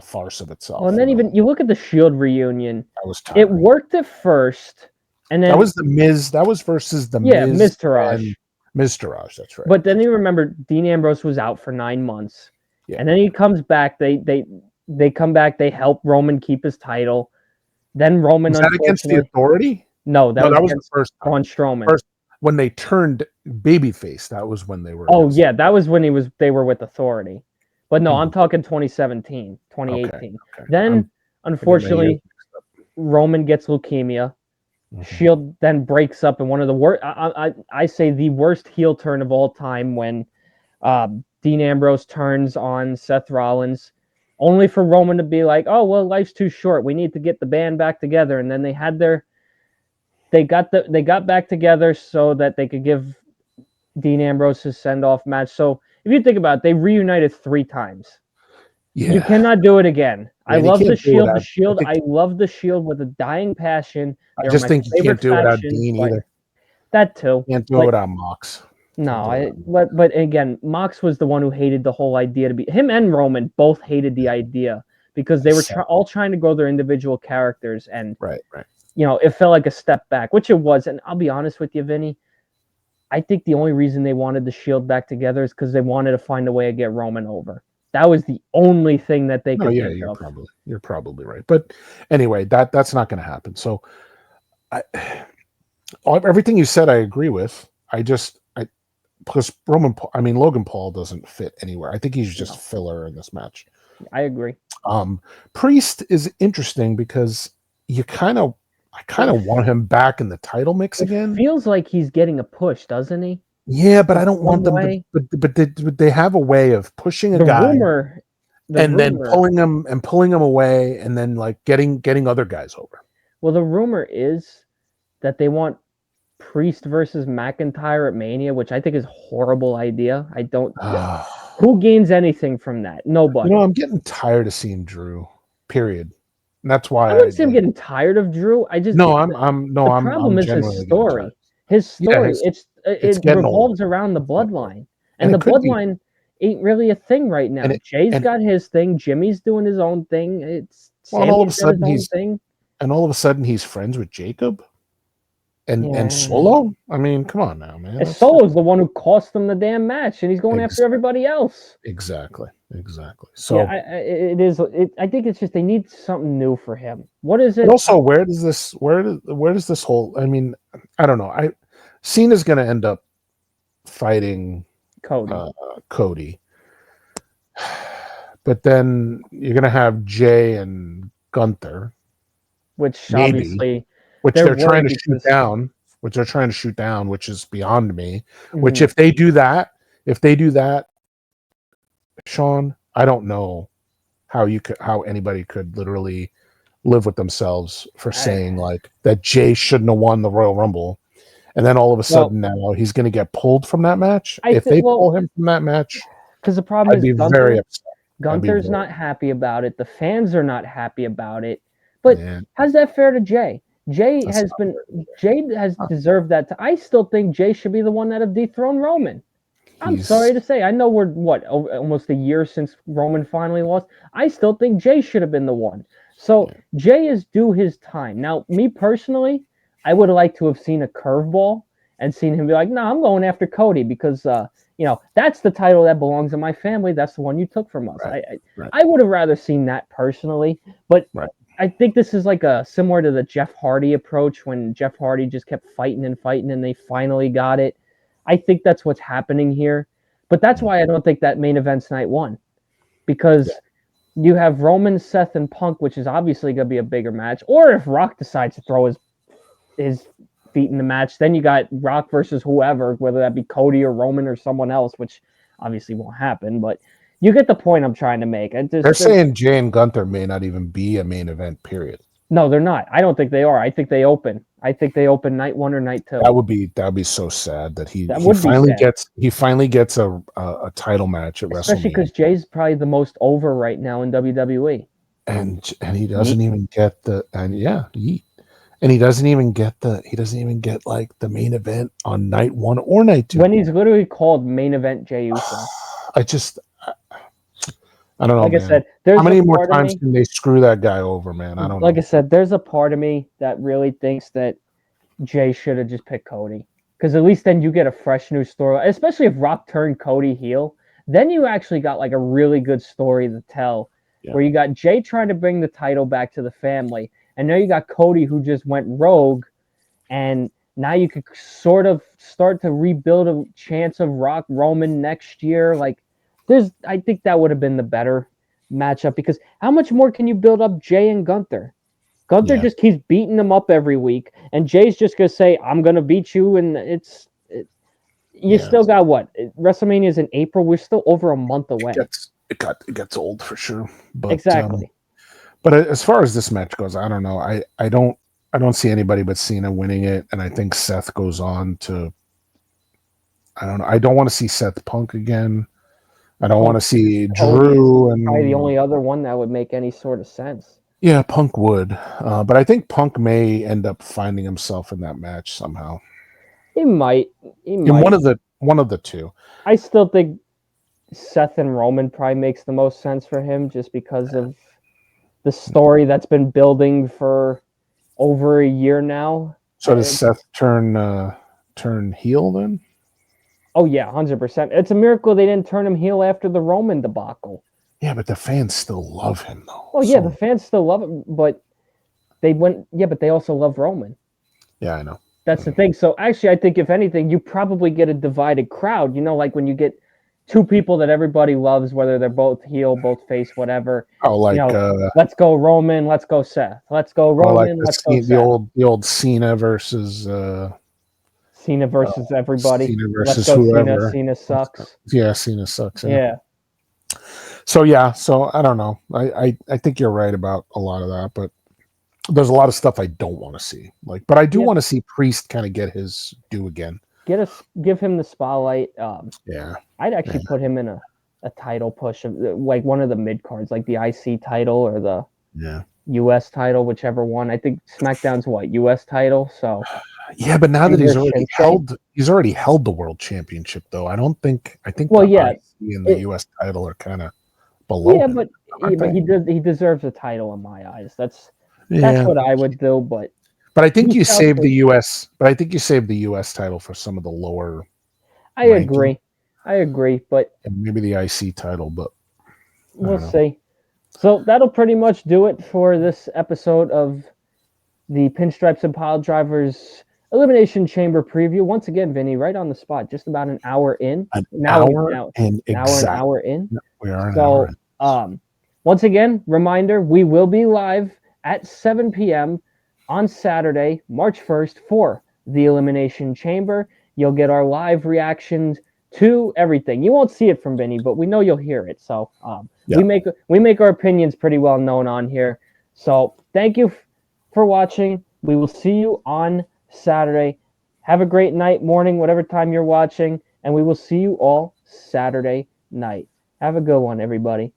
farce of itself. Well, and then even you look at the Shield reunion. That was tiring. It worked at first, and then that was the Miz. That was versus the Miz Taraj. Miz Taraj, that's right. But then you remember Dean Ambrose was out for 9 months. Yeah. And then he comes back. They come back. They help Roman keep his title. Then Roman was that against the Authority? No, that was the first time. Braun Strowman. First, when they turned babyface, that was when they were. Oh yeah, that was when they were with Authority. But no, I'm talking 2017, 2018. Okay. Then unfortunately, Roman gets leukemia. Mm-hmm. Shield then breaks up in one of the worst. I say the worst heel turn of all time when Dean Ambrose turns on Seth Rollins, only for Roman to be like, "Oh well, life's too short. We need to get the band back together." And then they got back together so that they could give Dean Ambrose his send-off match. So if you think about it, they reunited 3 times. Yeah. You cannot do it again. I love the Shield. I love the Shield with a dying passion. I just think you can't do it without Dean either. That too. You can't do it without Mox. No, but again, Mox was the one who hated the whole idea to be him and Roman both hated the idea because they were all trying to grow their individual characters and right. It felt like a step back, which it was. And I'll be honest with you, Vinny, I think the only reason they wanted the Shield back together is because they wanted to find a way to get Roman over. That was the only thing that they could think of. You're probably right. But anyway, that's not going to happen. So everything you said, I agree with. Because Logan Paul doesn't fit anywhere. I think he's just filler in this match. I agree. Priest is interesting because I kind of want him back in the title mix again. It feels like he's getting a push, doesn't he? Yeah, but I don't want them to. But they have a way of pushing a guy, then pulling him away, and then like getting other guys over. Well, the rumor is that they want Priest versus McIntyre at Mania, which I think is a horrible idea. I don't. Who gains anything from that? Nobody. I'm getting tired of seeing Drew. Period. And that's why I wouldn't say I'm getting tired of Drew. The problem is his story. His story. Yeah, it revolves around the bloodline, and the bloodline ain't really a thing right now. Jay's got his thing. Jimmy's doing his own thing. All of a sudden he's friends with Jacob. And Solo? I mean, come on now, man. And Solo's the one who cost them the damn match, and he's going after everybody else. Exactly. So it is. I think it's just they need something new for him. What is it? But also, where does this whole? I mean, I don't know. Cena's going to end up fighting Cody, but then you're going to have Jay and Gunther, which obviously. Which they're trying to shoot down. which they're trying to shoot down, which is beyond me. Mhm. Which if they do that, Sean, I don't know how anybody could literally live with themselves for saying like that Jay shouldn't have won the Royal Rumble, and then all of a sudden now he's going to get pulled from that match. If they pull him from that match, because the problem I'd is be very upset. Gunther's not happy about it. The fans are not happy about it. But how's that fair to Jay? Jay has deserved that. I still think Jay should be the one that have dethroned Roman. I'm sorry to say. I know we're almost a year since Roman finally lost. I still think Jay should have been the one. So Jay is due his time. Now, me personally, I would like to have seen a curveball and seen him be like, "No, I'm going after Cody because that's the title that belongs in my family. That's the one you took from us." I would have rather seen that personally, but I think this is like similar to the Jeff Hardy approach when Jeff Hardy just kept fighting and they finally got it. I think that's what's happening here. But that's why I don't think that main event's night one. Because you have Roman, Seth, and Punk, which is obviously going to be a bigger match. Or if Rock decides to throw his feet in the match, then you got Rock versus whoever, whether that be Cody or Roman or someone else, which obviously won't happen. But you get the point I'm trying to make. They're saying Jay and Gunther may not even be a main event, period. No, they're not. I don't think they are. I think they open. Night one or night two. That would be so sad that he finally gets a title match at WrestleMania. Especially because Jay's probably the most over right now in WWE. And he doesn't even get he doesn't even get like the main event on night one or night two. When he's literally called main event Jey Uso. I don't know. Like I said, there's how many more times can they screw that guy over, man? I don't know. Like I said, there's a part of me that really thinks that Jay should have just picked Cody. Because at least then you get a fresh new story. Especially if Rock turned Cody heel. Then you actually got like a really good story to tell. Yeah. Where you got Jay trying to bring the title back to the family. And now you got Cody who just went rogue. And now you could sort of start to rebuild a chance of Rock Roman next year. Like, I think that would have been the better matchup because how much more can you build up Jay and Gunther? Gunther just keeps beating them up every week, and Jay's just gonna say, "I'm gonna beat you," and you still got what? WrestleMania is in April. We're still over a month away. It gets old for sure. But, exactly. But as far as this match goes, I don't know. I don't see anybody but Cena winning it, and I think Seth goes on to. I don't know. I don't want to see Seth Punk again. I don't want to see Drew and probably the only other one that would make any sort of sense. Yeah, Punk would, but I think Punk may end up finding himself in that match somehow. He might. In one of the two. I still think Seth and Roman probably makes the most sense for him, just because of the story that's been building for over a year now. So does Seth turn heel then? Oh, yeah, 100%. It's a miracle they didn't turn him heel after the Roman debacle. Yeah, but the fans still love him, though. Oh, yeah, the fans still love him, but but they also love Roman. Yeah, I know. That's the thing. So, actually, I think, if anything, you probably get a divided crowd. You know, like when you get two people that everybody loves, whether they're both heel, both face, whatever. Oh, like, let's go Roman, let's go Seth. Let's go Roman, let's go Seth. The old Cena versus... Cena versus everybody. Cena versus Let's go whoever. Cena sucks. Yeah, Cena sucks. Yeah. So I don't know. I think you're right about a lot of that, but there's a lot of stuff I don't want to see. But I do want to see Priest kind of get his due again. Give him the spotlight. I'd actually put him in a title push of like one of the mid cards, like the IC title or the US title, whichever one. I think SmackDown's US title, so. Yeah, but now that he's already held the world championship, though. I think well, the IC and the US title are kind of below. Yeah, but he deserves a title in my eyes. That's what I would do. But I think you saved the US. But I think you saved the US title for some of the lower. I agree, but and maybe the IC title, but we'll see. So that'll pretty much do it for this episode of the Pinstripes and Piledrivers Elimination Chamber preview. Once again, Vinny, right on the spot, just about an hour in. An hour in. We are an hour in. Once again, reminder, we will be live at 7 p.m. on Saturday, March 1st for the Elimination Chamber. You'll get our live reactions to everything. You won't see it from Vinny, but we know you'll hear it. So Yeah. we make our opinions pretty well known on here. So thank you for watching. We will see you on Saturday. Have a great night, morning, whatever time you're watching, and we will see you all Saturday night. Have a good one, everybody.